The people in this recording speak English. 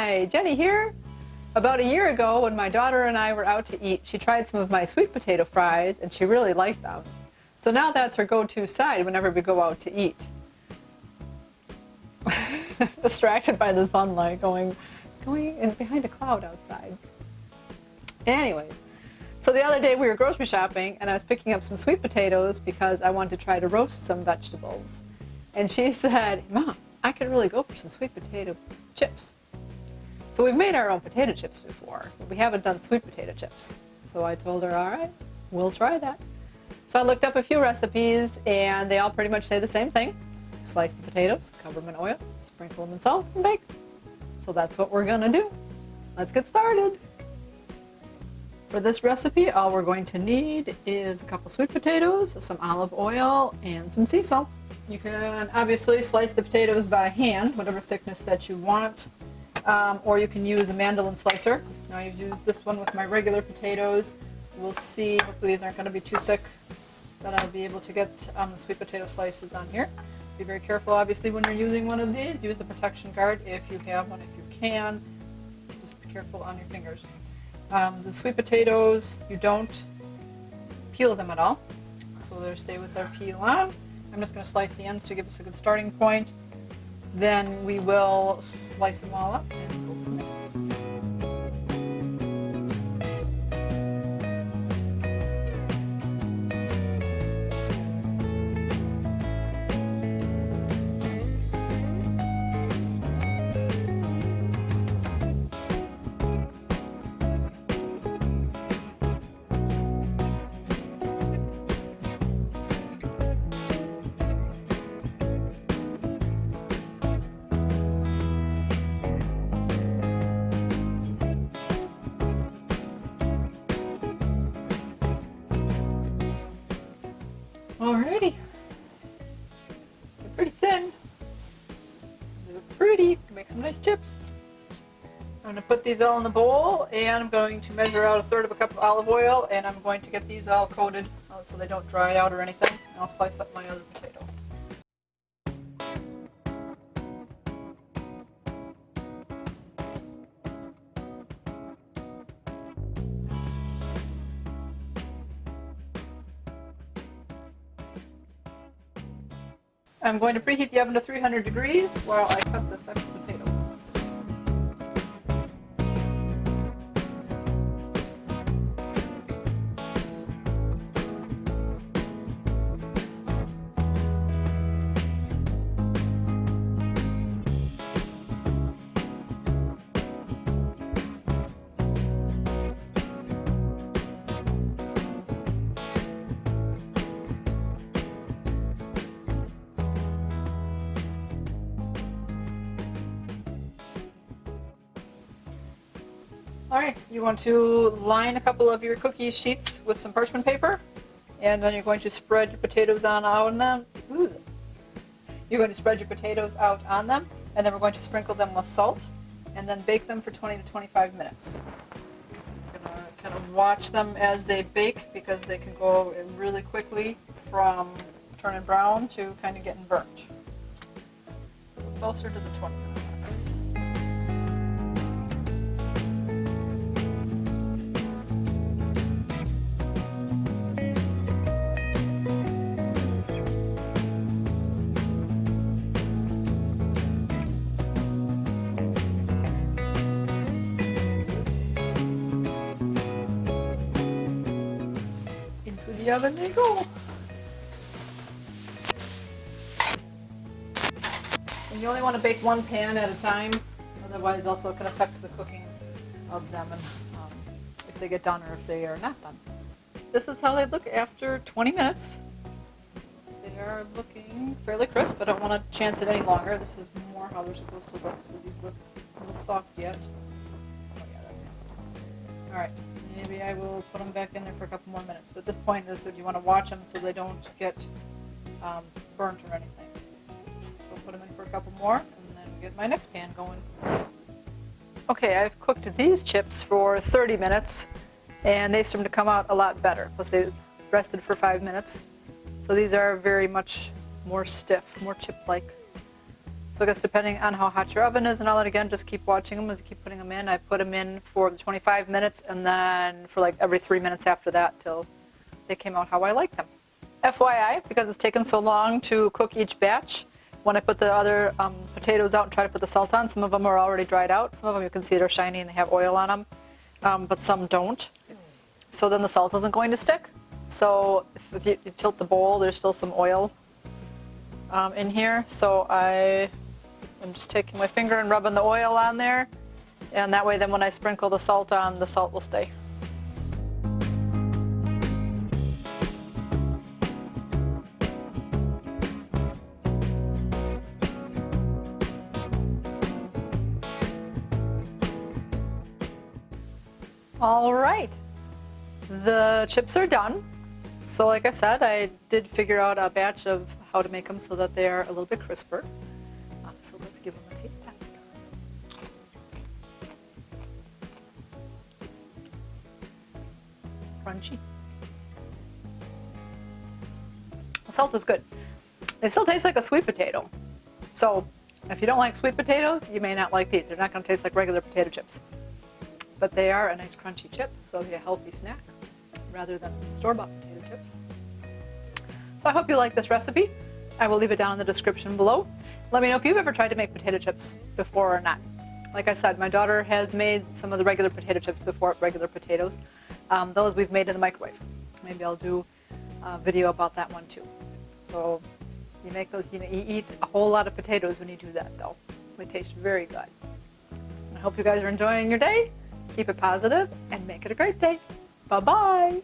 Hi, Jenny here. About a year ago when my daughter and I were out to eat, she tried some of my sweet potato fries and she really liked them. So now that's her go-to side whenever we go out to eat. Distracted by the sunlight going in behind a cloud outside. Anyways, so the other day we were grocery shopping and I was picking up some sweet potatoes because I wanted to try to roast some vegetables. And she said, Mom, I could really go for some sweet potato chips. So we've made our own potato chips before, but we haven't done sweet potato chips. So I told her, all right, we'll try that. So I looked up a few recipes and they all pretty much say the same thing. Slice the potatoes, cover them in oil, sprinkle them in salt, and bake. So that's what we're gonna do. Let's get started. For this recipe, all we're going to need is a couple sweet potatoes, some olive oil, and some sea salt. You can obviously slice the potatoes by hand, whatever thickness that you want, or you can use a mandolin slicer. Now I've used this one with my regular potatoes. We'll see, hopefully these aren't going to be too thick, that I'll be able to get the sweet potato slices on here. Be very careful, obviously, when you're using one of these. Use the protection guard if you have one, if you can. Just be careful on your fingers. The sweet potatoes, you don't peel them at all, so they'll stay with their peel on. I'm just going to slice the ends to give us a good starting point. Then we will slice them all up and go from there. Alrighty, they're pretty thin, they're pretty, make some nice chips. I'm going to put these all in the bowl and I'm going to measure out 1/3 of a cup of olive oil and I'm going to get these all coated so they don't dry out or anything. And I'll slice up my other potato. I'm going to preheat the oven to 300 degrees while I cut the second potato. Alright, you want to line a couple of your cookie sheets with some parchment paper, and then you're going to spread your potatoes on them. Ooh. You're going to spread your potatoes out on them, and then we're going to sprinkle them with salt, and then bake them for 20 to 25 minutes. You're going to kind of watch them as they bake because they can go really quickly from turning brown to kind of getting burnt. Closer to the 20 minute mark. The oven they go. And you only want to bake one pan at a time, otherwise also it can affect the cooking of them and if they get done or if they are not done. This is how they look after 20 minutes. They are looking fairly crisp. I don't want to chance it any longer. This is more how they're supposed to look, so these look a little soft yet. Oh yeah, that's good. Alright. Maybe I will put them back in there for a couple more minutes. But at this point, you want to watch them so they don't get burnt or anything. So put them in for a couple more, and then get my next pan going. Okay, I've cooked these chips for 30 minutes, and they seem to come out a lot better. Plus, they rested for 5 minutes. So these are very much more stiff, more chip-like. So I guess depending on how hot your oven is and all that, again, just keep watching them as you keep putting them in. I put them in for the 25 minutes and then for like every 3 minutes after that till they came out how I like them. FYI, because it's taken so long to cook each batch, when I put the other potatoes out and try to put the salt on, some of them are already dried out. Some of them you can see they're shiny and they have oil on them, but some don't. So then the salt isn't going to stick. So if you tilt the bowl, there's still some oil in here. So I'm just taking my finger and rubbing the oil on there. And that way then when I sprinkle the salt on, the salt will stay. All right, the chips are done. So like I said, I did figure out a batch of how to make them so that they are a little bit crisper. So let's give them a taste test. Crunchy. The salt is good. They still taste like a sweet potato. So if you don't like sweet potatoes, you may not like these. They're not going to taste like regular potato chips. But they are a nice crunchy chip, so it'll be a healthy snack rather than store-bought potato chips. So I hope you like this recipe. I will leave it down in the description below. Let me know if you've ever tried to make potato chips before or not. Like I said, my daughter has made some of the regular potato chips before, regular potatoes. Those we've made in the microwave. Maybe I'll do a video about that one too. So you make those, you eat a whole lot of potatoes when you do that though. They taste very good. I hope you guys are enjoying your day. Keep it positive and make it a great day. Bye-bye.